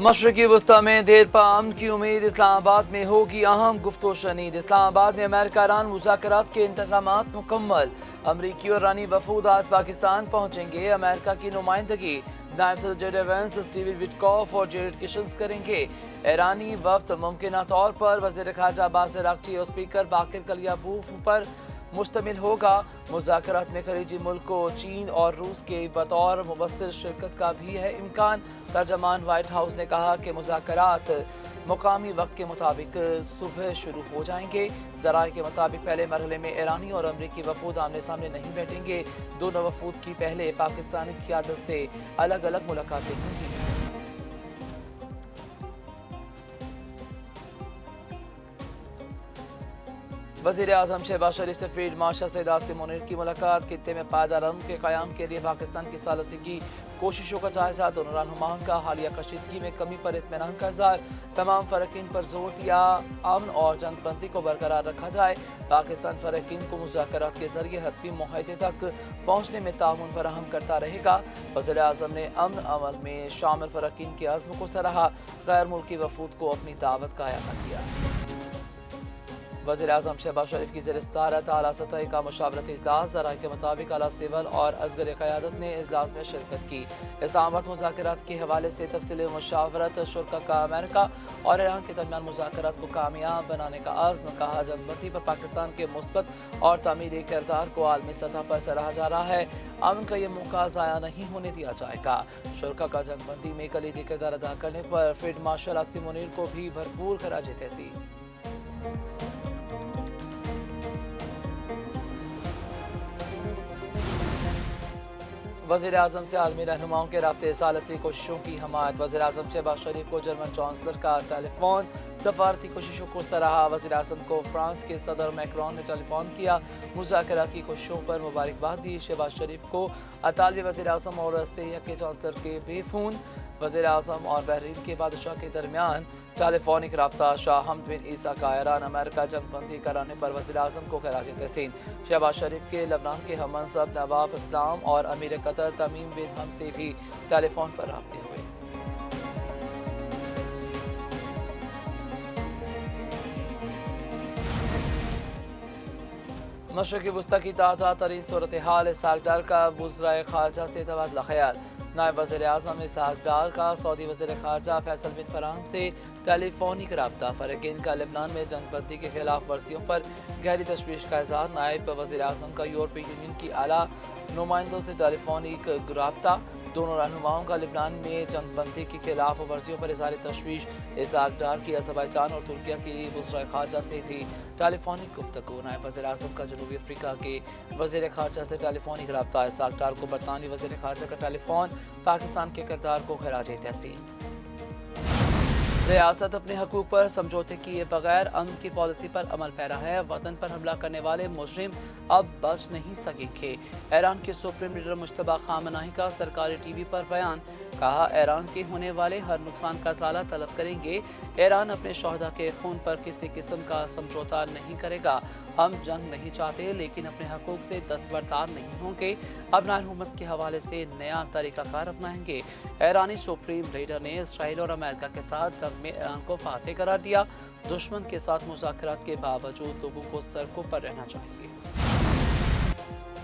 मशरकी वस्ता में देर पा अमन की उम्मीद, इस्लामाबाद में होगी अहम गुफ्तो शनीद। इस्लामाबाद में अमेरिका ईरान मुज़ाकरात के इंतज़ामात मुकम्मल। अमरीकी और ईरानी वफूद आज पाकिस्तान पहुँचेंगे। अमेरिका की नुमाइंदगी नायब सदर जेडी वेंस, स्टीवन विटकॉफ और जेरेड किशन्स करेंगे। ईरानी वफ्द मुमकिन तौर पर वज़ीर ख़ारजा अब्बास अराग़ची और स्पीकर बाकिर कलियाबोफ पर मुश्तमिल होगा। मुज़ाकरात में खलीजी मुल्कों चीन और रूस के बतौर मुबस्सिर शिरकत का भी है इम्कान। तर्जमान व्हाइट हाउस ने कहा कि मुज़ाकरात मुकामी वक्त के मुताबिक सुबह शुरू हो जाएंगे। ज़राए के मुताबिक पहले मरहले में ईरानी और अमरीकी वफूद आमने सामने नहीं बैठेंगे। दोनों वफूद की पहले पाकिस्तानी क़यादत से अलग अलग मुलाकातें होंगी। वज़ीर आज़म शहबाज शरीफ से फील्ड मार्शल सैयद आसिम मुनीर की मुलाकात। खित्ते में पायदार अमन के क़याम के लिए पाकिस्तान की सालसी की कोशिशों का जायजा। दोनों रहनुमाओं का हालिया कशीदगी में कमी पर इत्मीनान का इज़हार। तमाम फ़रक़ीन पर जोर दिया अमन और जंगबंदी को बरकरार रखा जाए। पाकिस्तान फ़रक़ीन को मुज़ाकरात के ज़रिए हतमी मुआहदे तक पहुँचने में ताउन फराहम करता रहेगा। वज़ीर आज़म ने अमन अमल में शामिल फ़रक़ीन के अज़्म को सराहा। गैर मुल्की वफूद को अपनी दावत का अयाना किया। वज़ीर आज़म शहबाज शरीफ की ज़ेर-ए-सदारत आला सतह का मुशावरती इजलास। ज़राए के मुताबिक आला सिविल और असगर क़यादत ने इजलास में शिरकत की। इस्लामाबाद मुज़ाकरात के हवाले से तफसीली मुशावरत। शुरा का अमेरिका और ईरान के दरमियान मुज़ाकरात को कामयाब बनाने का अज़्म। कहा जंगबंदी पर पाकिस्तान के मुस्बत और तामीरी किरदार को आलमी सतह पर सराहा जा रहा है। अमन का ये मौका ज़ाया नहीं होने दिया जाएगा। शुरा का जंगबंदी में कलीदी किरदार अदा करने पर फील्ड मार्शल आसिम मुनीर को भी भरपूर खराज तहसीन। वज़ीर आज़म से आलमी रहनुमाओं के राब्ते सालसी कोशिशों की हमायत। वज़ीर आज़म शहबाज शरीफ को जर्मन चांसलर का टेलीफोन। सफारती कोशिशों को सराहा। वज़ीर आज़म को फ्रांस के सदर मैक्रोन ने टेलीफोन किया। मुज़ाकरात की कोशिशों पर मुबारकबाद दी। शहबाज शरीफ को अतालवी वज़ीर आज़म और ऑस्ट्रेलिया के चांसलर के बेफोन। वज़ीर आज़म और बहरीन के बादशाह के दरमियान टेलीफोनिक रब्ता। शाह हमद बिन ईसा का ईरान अमेरिका जंगबंदी कराने पर वज़ीर आज़म को खराज तहसीन। शहबाज शरीफ के लबनान के हममनसब नवाफ इस्लाम और अमीर कतर तमीम बिन हम से भी टेलीफोन पर राब्ते हुए। मशरक़ी वस्ता की ताज़ा तरीन सूरत हाल। इसहाक़ डार का वज़राए ख़ारजा से तबादला ख़याल। नायब वज़ीर आज़म इसहाक़ डार का सऊदी वज़ीर ख़ारजा फैसल बिन फरहान से टेलीफोनिक रब्ता। फ़रक़ीन का लेबनान में जंगबंदी के खिलाफ वर्जियों पर गहरी तशवीश का इज़हार। नायब वज़ीर आज़म का यूरोपीय यूनियन की आला नुमाइंदों से टेलीफोनिक रब्ता। दोनों रहनुमाओं का लेबनान में जंगबंदी की खिलाफ वर्जियों पर इज़हार तशवीश। इसहाक़ डार की अज़रबैजान और तुर्किया की वज़ीर ख़ारजा से भी टेलीफोनिक गुफ्तगू। नायब वज़ीर आज़म का जनूबी अफ्रीका के वज़ीर ख़ारजा से टेलीफोनिक रब्ता। इसहाक़ डार को बरतानवी वज़ीर ख़ारजा का टेलीफोन। पाकिस्तान के किरदार को खराज तहसीन। रियासत अपने हकूक़ पर समझौते किए बगैर अमन की पॉलिसी पर अमल पैरा है। वतन पर हमला करने वाले मुजरिम अब बच नहीं सकेंगे। ईरान के सुप्रीम लीडर मुश्तबा खामनाई का सरकारी टीवी पर बयान। कहा ईरान के होने वाले हर नुकसान का साला तलब करेंगे। ईरान अपने शोहदा के खून पर किसी किस्म का समझौता नहीं करेगा। हम जंग नहीं चाहते लेकिन अपने हकूक़ से दस्तबरदार नहीं होंगे। अपना हुकूमत के हवाले से नया तरीक़ाकार अपनाएंगे। ईरानी सुप्रीम लीडर ने इसराइल और अमेरिका के साथ जंग में ईरान को फातेह करार दिया। दुश्मन के साथ मुज़ाकरात के बावजूद लोगों को सड़कों पर रहना चाहिए।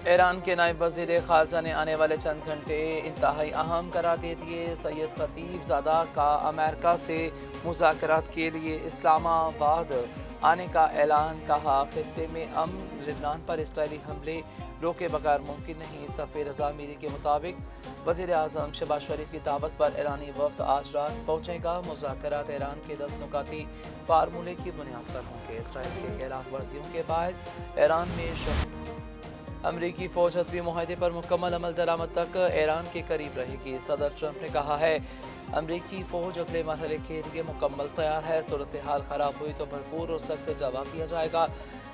ईरान के नायब वज़ीर ख़ारजा ने आने वाले चंद घंटे इंतहाई अहम करार दे दिए। सैयद खतीबज़ादा का अमेरिका से मुज़ाकरात के लिए इस्लामाबाद आने का ऐलान। कहा खित्ते में अमन लेबनान पर इसराइली हमले रोके बगैर मुमकिन नहीं। सफ़ीर रज़ा मीरी के मुताबिक वज़ीर आज़म शहबाज शरीफ की दावत पर ईरानी वफ़द आज रात पहुँचेगा। मुज़ाकरात ईरान के 10 नुकाती फार्मूले की बुनियाद पर होंगे। इसराइल के खिलाफ वर्जियों के बायस ईरान में अमरीकी फ़ौज हतमी मुआहदे पर मुकम्मल अमल दरामद तक ईरान के करीब रहेगी। सदर ट्रंप ने कहा है अमरीकी फ़ौज अगले मरहले के लिए मुकम्मल तैयार है। सूरत हाल ख़राब हुई तो भरपूर और सख्त जवाब दिया जाएगा।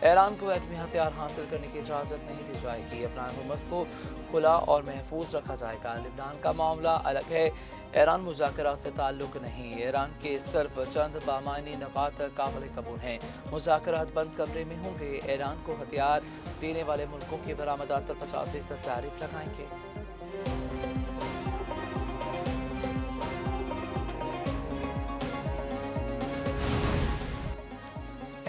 ईरान को एटमी हथियार हासिल करने की इजाज़त नहीं दी जाएगी। अपना हुकूमत को खुला और महफूज रखा जाएगा। लेबनान का मामला अलग है। ईरान मुज़ाकरात से ताल्लुक़ नहीं। ईरान के सिर्फ चंद बामानी नकात काबिल कबूल हैं। मुज़ाकरात बंद कमरे में होंगे। ईरान को हथियार देने वाले मुल्कों की बरामदात पर 50% टैरिफ लगाएंगे।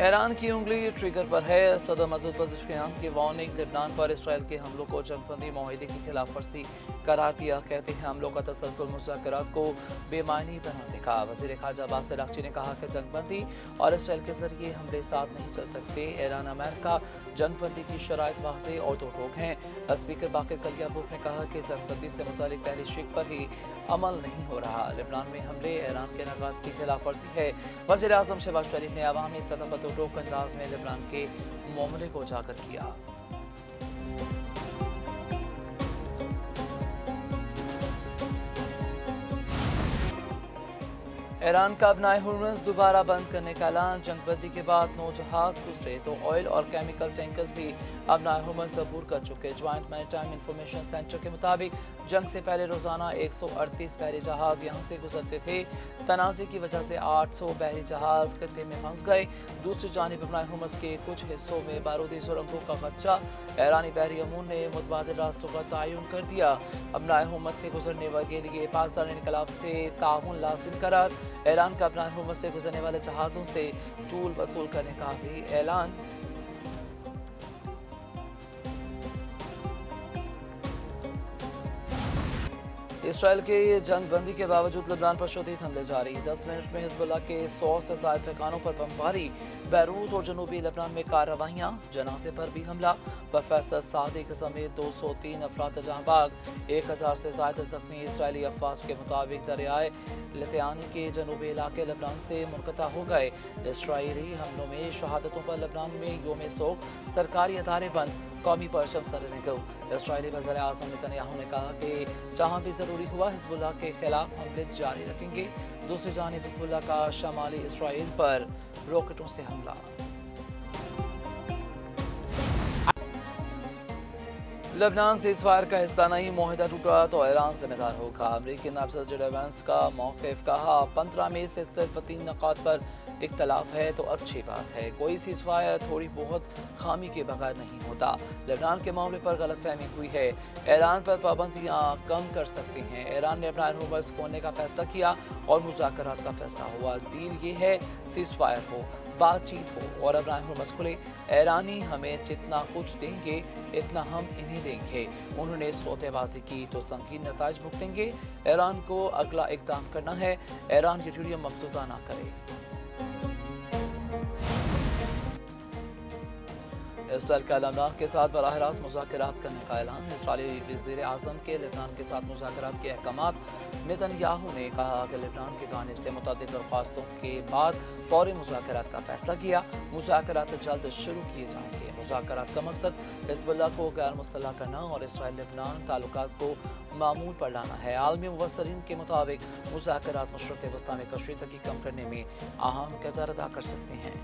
ایران کی انگلی ٹریگر پر ہے، صدر مسعود پزشکیان کی وارننگ، لبنان پر اسرائیل کے حملوں کو جنگ بندی معاہدے کی خلاف ورزی قرار دیا، کہتے ہیں حملوں کا تسلسل مذاکرات کو بے معنی بنا دے گا۔ وزیر خارجہ عباس اراغچی نے کہا کہ جنگ بندی اور اسرائیل کے ذریعے حملے ساتھ نہیں چل سکتے۔ ایران امریکہ جنگ بندی کی شرائط واضح اور دو ٹوک ہیں۔ اسپیکر باقر کلیابوف نے کہا کہ جنگ بندی سے متعلق پہلی شق پر ہی عمل نہیں ہو رہا، لبنان میں حملے ایران کے نگات کی خلاف ورزی ہے۔ وزیر اعظم شہباز شریف نے عوامی سطح پر دو ٹوک انداز میں لبنان کے معاملے کو اجاگر کیا۔ ایران کا ابنائے ہرمز دوبارہ بند کرنے کا اعلان، جنگ بندی کے بعد 9 جہاز گزرے تو آئل اور کیمیکل ٹینکرز بھی ابنائے ہرمز عبور کر چکے۔ جوائنٹ میریٹائم انفارمیشن سینٹر کے مطابق جنگ سے پہلے روزانہ 138 بحری جہاز یہاں سے گزرتے تھے۔ تنازع کی وجہ سے 800 بحری جہاز خطے میں پھنس گئے۔ دوسری جانب ابنائے ہرمز کے کچھ حصوں میں بارودی سرنگوں کا خدشہ، ایرانی بحری امور نے متبادل راستوں کا تعین کر دیا۔ ابنائے ہرمز سے گزرنے کے لیے پاسدار انقلاب سے تعاون لازم قرار، ایران کا ابنائے ہرمز سے گزرنے والے جہازوں سے ٹول وصول کرنے کا بھی اعلان۔ اسرائیل کے جنگ بندی کے باوجود لبنان پر شدید حملے جاری، 10 منٹ میں حزب اللہ کے 100 سے زائد ٹھکانوں پر بمباری، بیروت اور جنوبی لبنان میں کارروائیاں، جنازے پر بھی حملہ، پروفیسر صادق سمیت 203 افراد جاں بحق، 1000 سے زائد زخمی۔ اسرائیلی افواج کے مطابق دریائے لتیانی کے جنوبی علاقے لبنان سے منقطع ہو گئے۔ اسرائیلی حملوں میں شہادتوں پر لبنان میں یوم سوگ، سرکاری ادارے بند، قومی پرچم سر نگو۔ اسرائیلی وزیر اعظم نیتن یاہو نے کہا کہ جہاں بھی ضروری ہوا حزب اللہ کے خلاف حملے جاری رکھیں گے۔ دوسری جانب حزب اللہ کا شمالی اسرائیل پر راکٹوں سے حملہ۔ لبنان سے اس فائر کا حصہ نہیں، معاہدہ ٹوٹا تو ایران ذمہ دار ہوگا، امریکی نائب صدر جے ڈی وینس کا موقف، کہا 15 میں سے صرف 3 نکات پر اختلاف ہے تو اچھی بات ہے، کوئی سیز فائر تھوڑی بہت خامی کے بغیر نہیں ہوتا۔ لبنان کے معاملے پر غلط فہمی ہوئی ہے، ایران پر پابندیاں کم کر سکتے ہیں، ایران نے اپنا ہرمز کھولنے کا فیصلہ کیا اور مذاکرات کا فیصلہ ہوا، ڈیل یہ ہے سیز فائر ہو، بات چیت ہو اور اپنا ہرمز کھلے۔ ایرانی ہمیں جتنا کچھ دیں گے اتنا ہم انہیں دیں گے، انہوں نے سوتے بازی کی تو سنگین نتائج بھگتیں گے۔ ایران کو اگلا اقدام کرنا ہے، ایران یورینیم افزودہ نہ کرے۔ اسرائیل کا لبنان کے ساتھ براہ راست مذاکرات کرنے کا اعلان، اسرائیلی وزیر اعظم کے لبنان کے ساتھ مذاکرات کے احکامات۔ نیتن یاہو نے کہا کہ لبنان کی جانب سے متعدد درخواستوں کے بعد فوری مذاکرات کا فیصلہ کیا، مذاکرات جلد شروع کیے جائیں گے۔ مذاکرات کا مقصد حزب اللہ کو غیر مسلح کرنا اور اسرائیل لبنان تعلقات کو معمول پر لانا ہے۔ عالمی مبصرین کے مطابق مذاکرات مشرق وسطیٰ میں کشیدگی کم کرنے میں اہم کردار ادا کر سکتے ہیں۔